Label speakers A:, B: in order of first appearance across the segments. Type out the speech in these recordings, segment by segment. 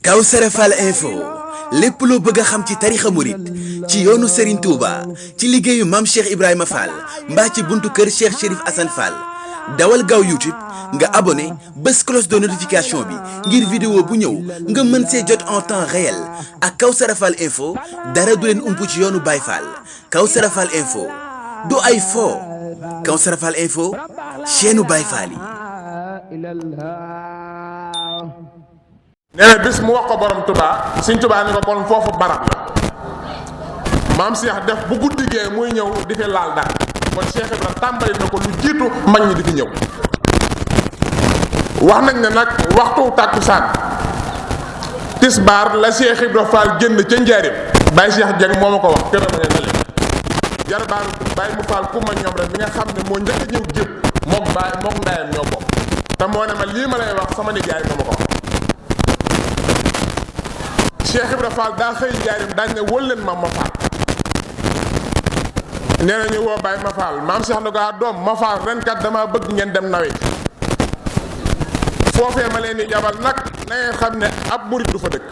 A: Kawsara Fall info lépp loo bëgg a xam ci tarixa murit ci yoonu Serigne Touba ci liggéeyu Mame Cheikh Ibrahima Fall mbaa ci buntu kër Cheikh Chérif Assane Fall dawal gaaw YouTube nga abonné bés cloche de notification bi ngir vidéo bu ñëw nga mën see jot en temps réel ak Kawsara Fall info dara du leen ump ci yoonu Baye Fall. Kawsara Fall info du ay fo Kawsara Fall info chaîne Baye Fall yi.
B: nee na bis mu wax ko borom Touba Sëñ Touba ni ko kon foofu barab la maam Cheikh def bu guddigee muy ñëw di fi laal dara kon Cheikh Ibra tàmbali na ko lu jiitu mag ñi di fi ñëw. wax nañ ne nag waxtu tàkkusaan tisbaar la Cheikh Ibra Fall génn ca njaarim Baye Cheikh Dieng moo ma ko wax këram nga ne leen jarbaaru Baye mu Fall ku ma ñoom rek mi nga xam ne moo njëkk a ñëw jëpp mook Baye mook ndayam ñoo bokk te moo ne ma lii ma lay wax sama nijaay moo ma ko wax. Cheikh Ibra Fall daa xëy njaarim daañ ne wël leen ma Fall nee na ñu woo Baye ma Fall maam Cheikh na ko doom ma Fall ren kat dama bëgg ngeen dem nawet foofee ma leen di jabal nag na ngeen xam ne ab murit du fa dëkk.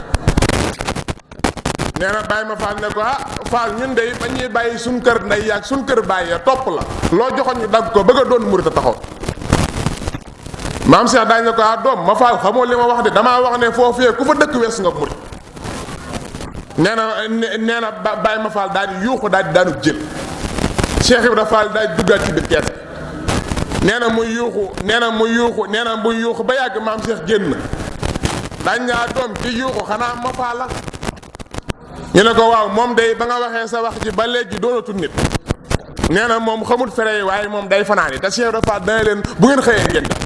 B: nee na Baye ma Fall ne ko Fall ñun de ba ñuy bàyyi suñ kër ndey yaag suñ kër bàyyi ya topp la loo joxoon ñu dagg ko bëgg a doon murit a taxaw. maam Cheikh daañ ne ko doom ma Fall xamoo li ma wax de damaa wax ne foofee ku fa dëkk wees nga murit. nee na Baye ma Fall daal di yuuxu daal di daanu jël Cheikh Ibra Fall daal di duggaat ci biir kees nee na muy yuuxu ba yàgg maam Cheikh génn dañ ñaa doom ci yuuxu xanaa ma Fall la ñu ne ko waaw moom day ba nga waxee sa wax ji ba léegi doonatul nit nee na moom xamul fere yi waaye moom day fanaani te Cheikh Ibra Fall dana leen bu ngeen xëyee ngeen def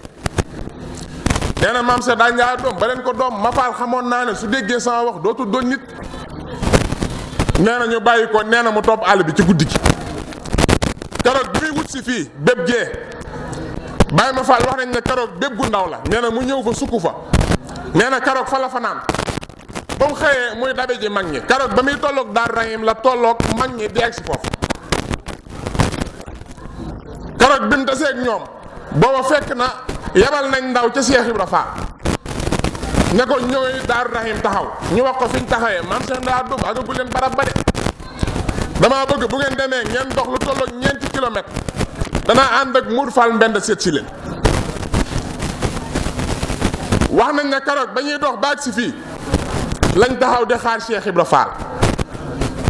B: nee na maam Cheikh dañ ñaa doom ba leen ko doom ma Fall xamoon naa ne su déggee sama wax dootul doon nit. nee na ñu bàyyi ko nee na mu topp àll bi ci guddi gi keroog bi muy wut si fii béb gee Baye ma Fall wax nañ ne keroog béb gu ndaw la nee na mu ñëw fa sukk fa nee na keroog fa la fanaan ba mu xëyee muy dabe ji mag ñi keroog ba muy tolloog Daaru Rahim la tolloog mag ñi di egg si foofu keroog bi mu taseeg ñoom booba fekk na yebal nañ ndaw ca Cheikh Ibra Fall ne ko ñëwee Daaru Rahim taxaw ñu wax ko fi ñu taxawee maam Cheikh ndaa dum agagu leen barab ba de damaa bëgg bu ngeen demee ngeen dox lu tolloog 4 kilomètres danaa ànd ak Mour Fall mbend seet si leen. wax nañ ne keroog ba ñuy dox baag si fii lañ taxaw di xaar Cheikh Ibra Fall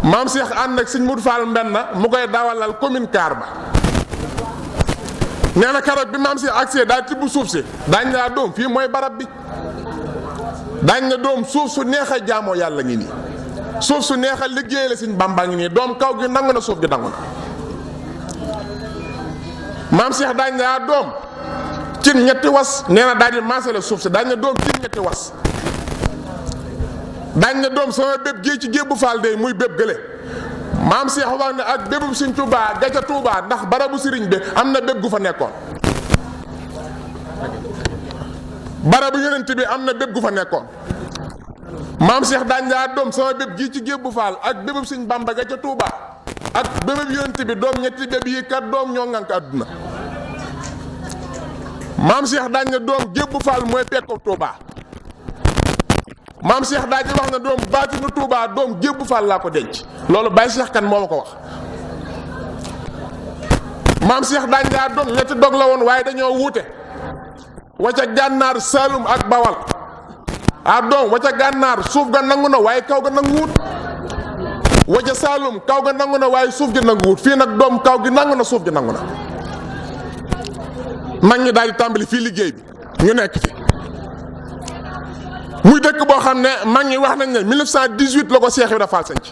B: maam Cheikh ànd ak sëñ Mour Fall mbend mu koy dawalal commune car ba nee na keroog bi maam Cheikh accès daa tibb suuf si daañ laa doom fii mooy barab bi. daañ na doom suuf su neex a jaamoo yàlla ngi nii suuf su neex a liggéey la Sëñ Bàmba ngi nii doom kaw gi nangu na suuf gi nangu na maam Cheikh daañ na doom cin ñetti was nee na daal di maasale suuf si daañ na doom cin ñetti was daañ na doom sama béb gii ci Gébbu Fall de muy béb gële maam Cheikh wax ne ak bébub Sëñ Tuubaa ga ca Tuubaa ndax barabu sëriñ bi am na béb gu fa nekkoon barabu yonent bi am na béb gu fa nekkoon maam Cheikh daañ laa doom sama béb gii ci Gébbu Fall ak bébub Sëñ Bàmba ga ca Touba ak bébub yonent bi doom ñetti béb yi kat doom ñoo ngànk àdduna maam Cheikh daañ na doom Gébbu Fall mooy pekku Touba maam Cheikh daañ wax na doom baatinu Touba doom Gébbu Fall laa ko denc loolu Baye Cheikh kan moo ma ko wax maam Cheikh daañ laa doom ñetti dog la woon waaye dañoo wuute wacca gànnaar Saalum ak Bawal doom wacca gànnaar suuf ga nangu na waaye kaw ga nanguwut wacca Saalum kaw ga nangu na waaye suuf gi nanguwut fii nag doom kaw gi nangu na suuf gi nangu na mag ñi daal di tàmbali fii liggéey bi ñu nekk fi muy dëkk boo xam ne mag ñi wax nañ ne 1918 la ko Cheikh Ibra Fall sanc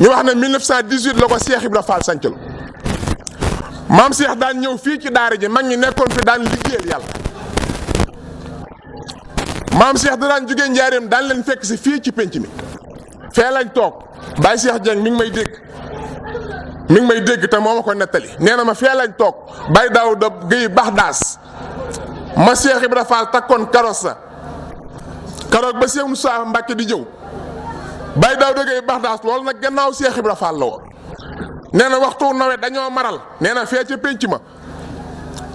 B: ñu wax ne 1918 la ko Cheikh Ibra Fall sanc la maam Cheikh daan ñëw fii ci daara ji mag ñi nekkoon fi daan liggéeyal yàlla maam Cheikh da daan jógee njaareem daan leen fekk si fii ci penc mi fee lañ toog Baye Cheikh Dieng mi ngi may dégg te moo ma ko nettali nee na ma fee lañ toog Baye Daouda Guèye Baxdaas ma Cheikh Ibra Fall takkoon karos sa karoog ba Cheikh Moussa Mbacke di jëw Baye Daouda Guèye Baxdaas loolu nag gannaaw Cheikh Ibra Fall la woon nee na waxtu nawet dañoo maral nee na fee ca pénc ma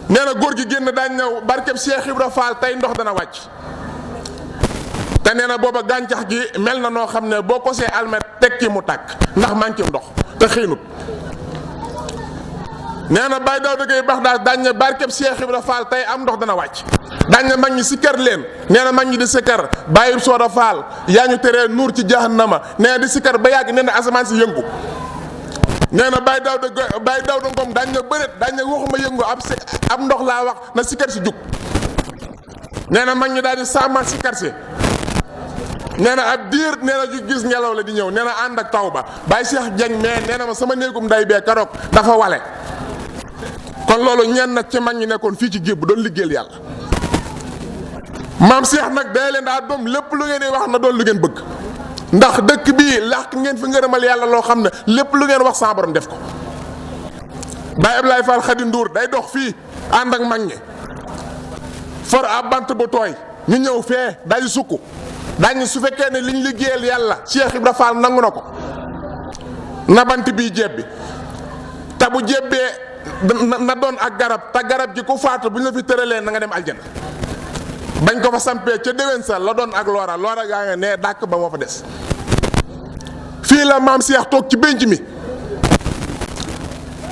B: nee na góor gi génn daañ ñëw barkeb Cheikh Ibra Fall tey ndox dana wàcc te nee na booba gàncax gi mel na noo xam ne boo ko see almet teg ci mu tàkk ndax manqué ndox te xiinut nee na Baye Daouda Gueye Baxdaas daañ ne barkeb Cheikh Ibra Fall tey am ndox dana wàcc daañ ne mag ñi sikkar leen nee na mag ñi di sikkar Baye Sooda Fall yaa ñu teree nuur ci jahannama nee na di sikkar ba yàgg nee na asamaan si yëngu nee na Baye Daouda Ngom daañ ne bëreet daañ ne waxuma yëngu ab ndox laa wax na sikkar si jug nee na mag ñi daal di sàmma sikkar si nee na ab diir nee na ju gis ngelaw la di ñëw nee na ànd ak taw ba Baye Cheikh Dieng mais nee na ma sama néegum nday bee karoog dafa wale kon loolu ñenn nag ci mag ñi nekkoon fii ci gébb doon liggéeyal yàlla maam Cheikh nag day leen daa doom lépp lu ngeen di wax na doon lu ngeen bëgg ndax dëkk bii làq ngeen fi ngërëmal yàlla loo xam ne lépp lu ngeen wax sa borom def ko Baye Ablaye Fall Khady Ndour day dox fii ànd ak mag ñi for ab bant bu tooy ñu ñëw fee day sukk daañu su fekkee ne liñ liggéeyal yàlla Cheikh Ibra Fall nangu na ko na bant bii jebbi te bu jebbee na doon ak garab te garab gi ku faatu bu ñu la fi tëralee na nga dem aljana bañ ko fa sampee ca déwén sa la doon ak loora gaa nga ne dàkk ba moo fa des fii la maam Cheikh toog ci bénc mi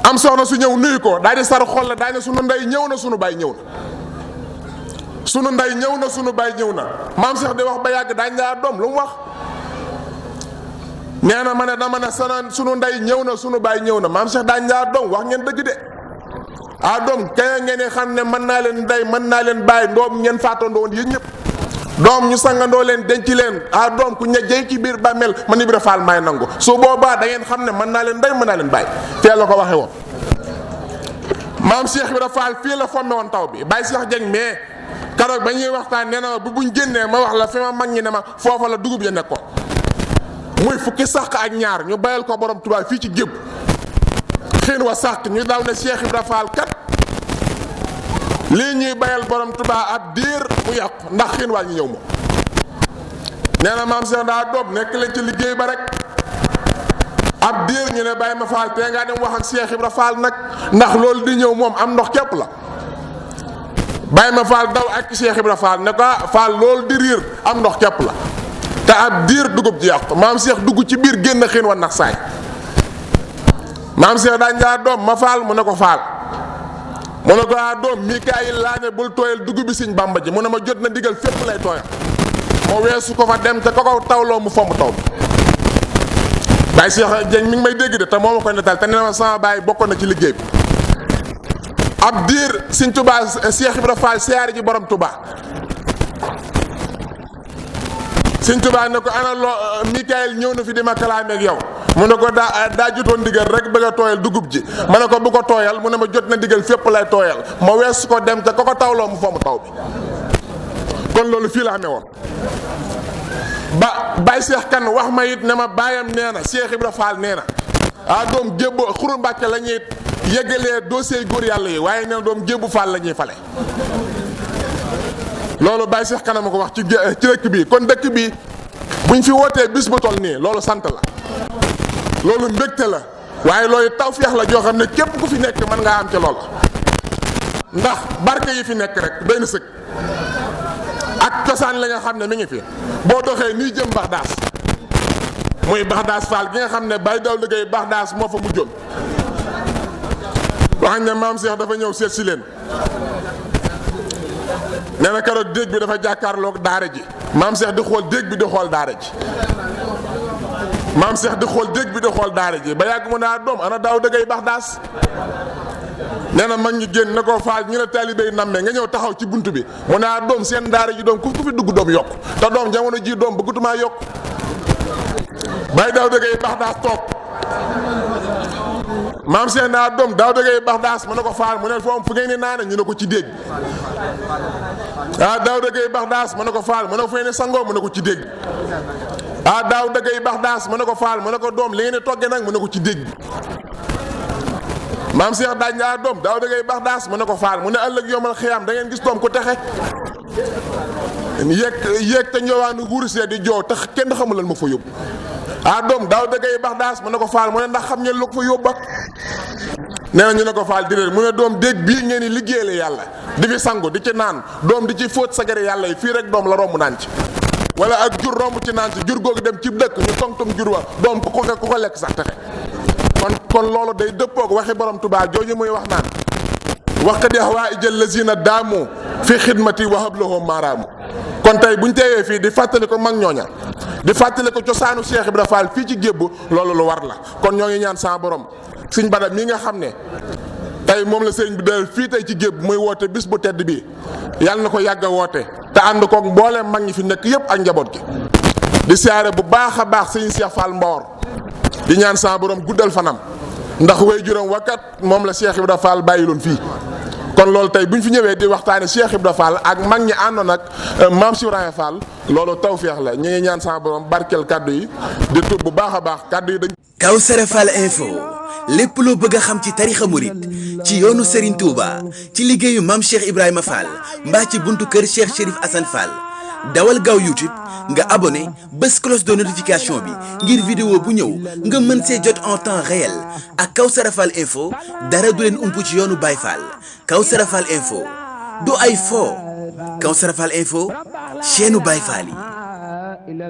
B: am soxna su ñëw nuyu ko daal di sar xol la daal ne sunu ndey ñëw na sunu baay ñëw na sunu ndey ñëw na sunu baay ñëw na maam Cheikh di wax ba yàgg daañ laa doom lu mu wax nee na ma ne dama ne sunu ndey ñëw na sunu baay ñëw na maam Cheikh daañ laa doom wax ngeen dëgg de doom kay ngeen xam ne mën naa leen ndey mën naa leen baay ndoom ngeen faatandoo woon yéen ñëpp doom ñu sangandoo leen denc leen doom ku ñejjey ci biir bàmmeel man Ibra Fall maay nangu su boobaa da ngeen xam ne mën naa leen ndey mën naa leen baay fee la ko waxee woon maam Cheikh Ibra Fall fii la fomme woon taw bi Baye Cheikh Dieng mais karoog ba ñuy waxtaan nee na bu buñ génnee ma wax la fi ma mag ñi ne ma foofa la dugub ya nekkoon muy fukki sàq ak ñaar ñu bayal ko borom Tuubaa fii ci gébb xiin wa sàq ñu daw ne Cheikh Ibra Fall kat lii ñuy bayal borom Tuubaa ab diir mu yàqu ndax xiin waa ñu ñëw moom nee na maam Cheikh daa doom nekk leen ci liggéey ba rek ab diir ñu ne Baye ma Fall te ngaa dem wax ak Cheikh Ibra Fall nag ndax loolu di ñëw moom am ndox képp la Baye ma Fall daw ak Cheikh Ibra Fall ne ko Fall loolu di riir am ndox képp la te ab diir dugub ji yàqu maam Cheikh dugg ci biir génn xiin wa nax saay maam Cheikh daa njaa doom ma Fall mu ne ko Fall mu ne ko doom Mikaayil laa ne bul tooyal dugub bi Sëñ Bàmba ji mu ne ma jot na digal fépp lay tooyal moo weesu ko fa dem te ko tawloo mu fomm taw bi Baye Cheikh Dieng mi ngi may dégg de te moo ma koy netal te nee na ma sama baay bokkoon na ci liggéey bi ab diir Sëñ Tuubaa Cheikh Ibra Fall siyaare ji borom Tuubaa Sëñ Tuubaa ne ko ana loo Mikaayil ñëw na fi di ma kalaame ak yow mu ne ko daa jotoon ndigal rek bëgg a tooyal dugub ji ma ne ko bu ko tooyal mu ne ma jot na ndigal fépp lay tooyal ma weesu ko dem te ko tawloo mu fomm taw bi kon loolu fii la amee woon ba Baye Cheikh Kane wax ma it ne ma baayam nee na Cheikh Ibra Fall nee na doom jébbu Xuru Mbàkke la ñuy yeggalee dossier góor yàlla yi waaye nee na doom jébbu Fall la ñuy fale loolu Baye Cheikh Kane ma ko wax ci dëkk bi kon dëkk bi buñ fi wootee bis bu toll nii loolu sant la loolu mbégte la waaye loolu tawfeex la joo xam ne képp ku fi nekk mën ngaa am ci lool ndax barke yi fi nekk rek doy na sëkk ak cosaan la nga xam ne mi ngi fi boo doxee nii jëm Baxdaas muy Baxdaas Fall gi nga xam ne Baye Daouda Gueye Baxdaas moo fa mujjoon wax ne maam Cheikh dafa ñëw seet si leen nee na keroog déeg bi dafa jàkkaarloog daara ji maam Cheikh di xool déeg bi di xool daara ji maam Cheikh di xool déeg bi di xool daara ji ba yàgg mu ne doom ana Daouda Gueye Baxdaas nee na mag ñi génn na ko Fall ñu ne taalibe yi nammee nga ñëw taxaw ci bunt bi mu ne doom seen daara ji doom ku fi dugg doom yokk te doom jamono ji doom bëggatumaa yokk Baye Daouda Gueye Baxdaas toog maam Cheikh naa doom Daouda Gueye Baxdaas mu ne ko Fall mu ne foofu fu ngeen ni naane ñu ne ko ci déeg Daouda Gueye Baxdaas mu ne ko Fall mu ne ko fu ngeen ni sangoo mu ne ko ci déeg Daouda Gueye Baxdaas mu ne ko Fall mu ne ko doom li ngeen di togge nag mu ne ko ci déeg maam Cheikh daaj naa doom Daouda Gueye Baxdaas mu ne ko Fall mu ne ëllëg yomal xiyaam da ngeen gis doom ku texe yéeg te ñëwaanu wurusee di joow tax kenn xamul lan ma fa yóbbu ah doom daaw dëggay bax daas mu ne ko faal mu ne ndax xam ngeen lu ko fa yóbba nee na ñu ne ko faal di mu ne doom dégg bii ngeen di liggéeyale yàlla di fi sangu di ci naan doom di ci fóot sagari yàlla yi fii rek doom la romb naan ci wala ak jur romb ci naan ci jur googu dem ci dëkk ñu tong jur wa doom ku ko lekk sax texe kon loolu day dëppoog waxi borom Tuubaa jooju muy wax naan waqdi hawaa'ijal lazina daamu fi xidmati wa hablahum maaraamu kon tey buñ teewee fii di fàttali ko mag ñooña di fàttali ko cosaanu Cheikh Ibra Fall fii ci Gébb loolu lu war la kon ñoo ngi ñaan sa borom Sëñ Bada mii nga xam ne tey moom la sëriñ bi dalal fii tey ci Gébb muy woote bis bu tedd bi yàlla na ko yàgg a woote te ànd koog mbooleem mag ñi fi nekk yëpp ak njaboot gi di siyaare bu baax a baax sëñ Cheikh Fall Mbawor di ñaan sa borom guddal fanam ndax way juróom wakkat moom la Cheikh Ibra Fall bàyyiloon fii kon loolu tey bu ñu fi ñëwee di waxtaane Cheikh Ibra Fall ak mag ñi àndoon ak maam Cheikh Ibrahima Fall loolu tawfeex la ñu ngi ñaan sa borom barkeel kaddu yi di tub bu baax a baax kaddu yi dañ.
A: Kawsara Fall info lépp loo bëgg a xam ci tarixa murit ci yoonu Serigne Touba ci liggéeyu maam Cheikh Ibrahima Fall mbaa ci buntu kër Cheikh Chérif Assane Fall dawal gaaw YouTube nga abonné bés cloche de notification bi ngir vidéo bu ñëw nga mën see jot en temps réel ak Kawsara Fall info dara du leen ump ci yoonu Baye Fall Kawsara Fall info du ay fo Kawsara Fall info chaîne Baye Fall yi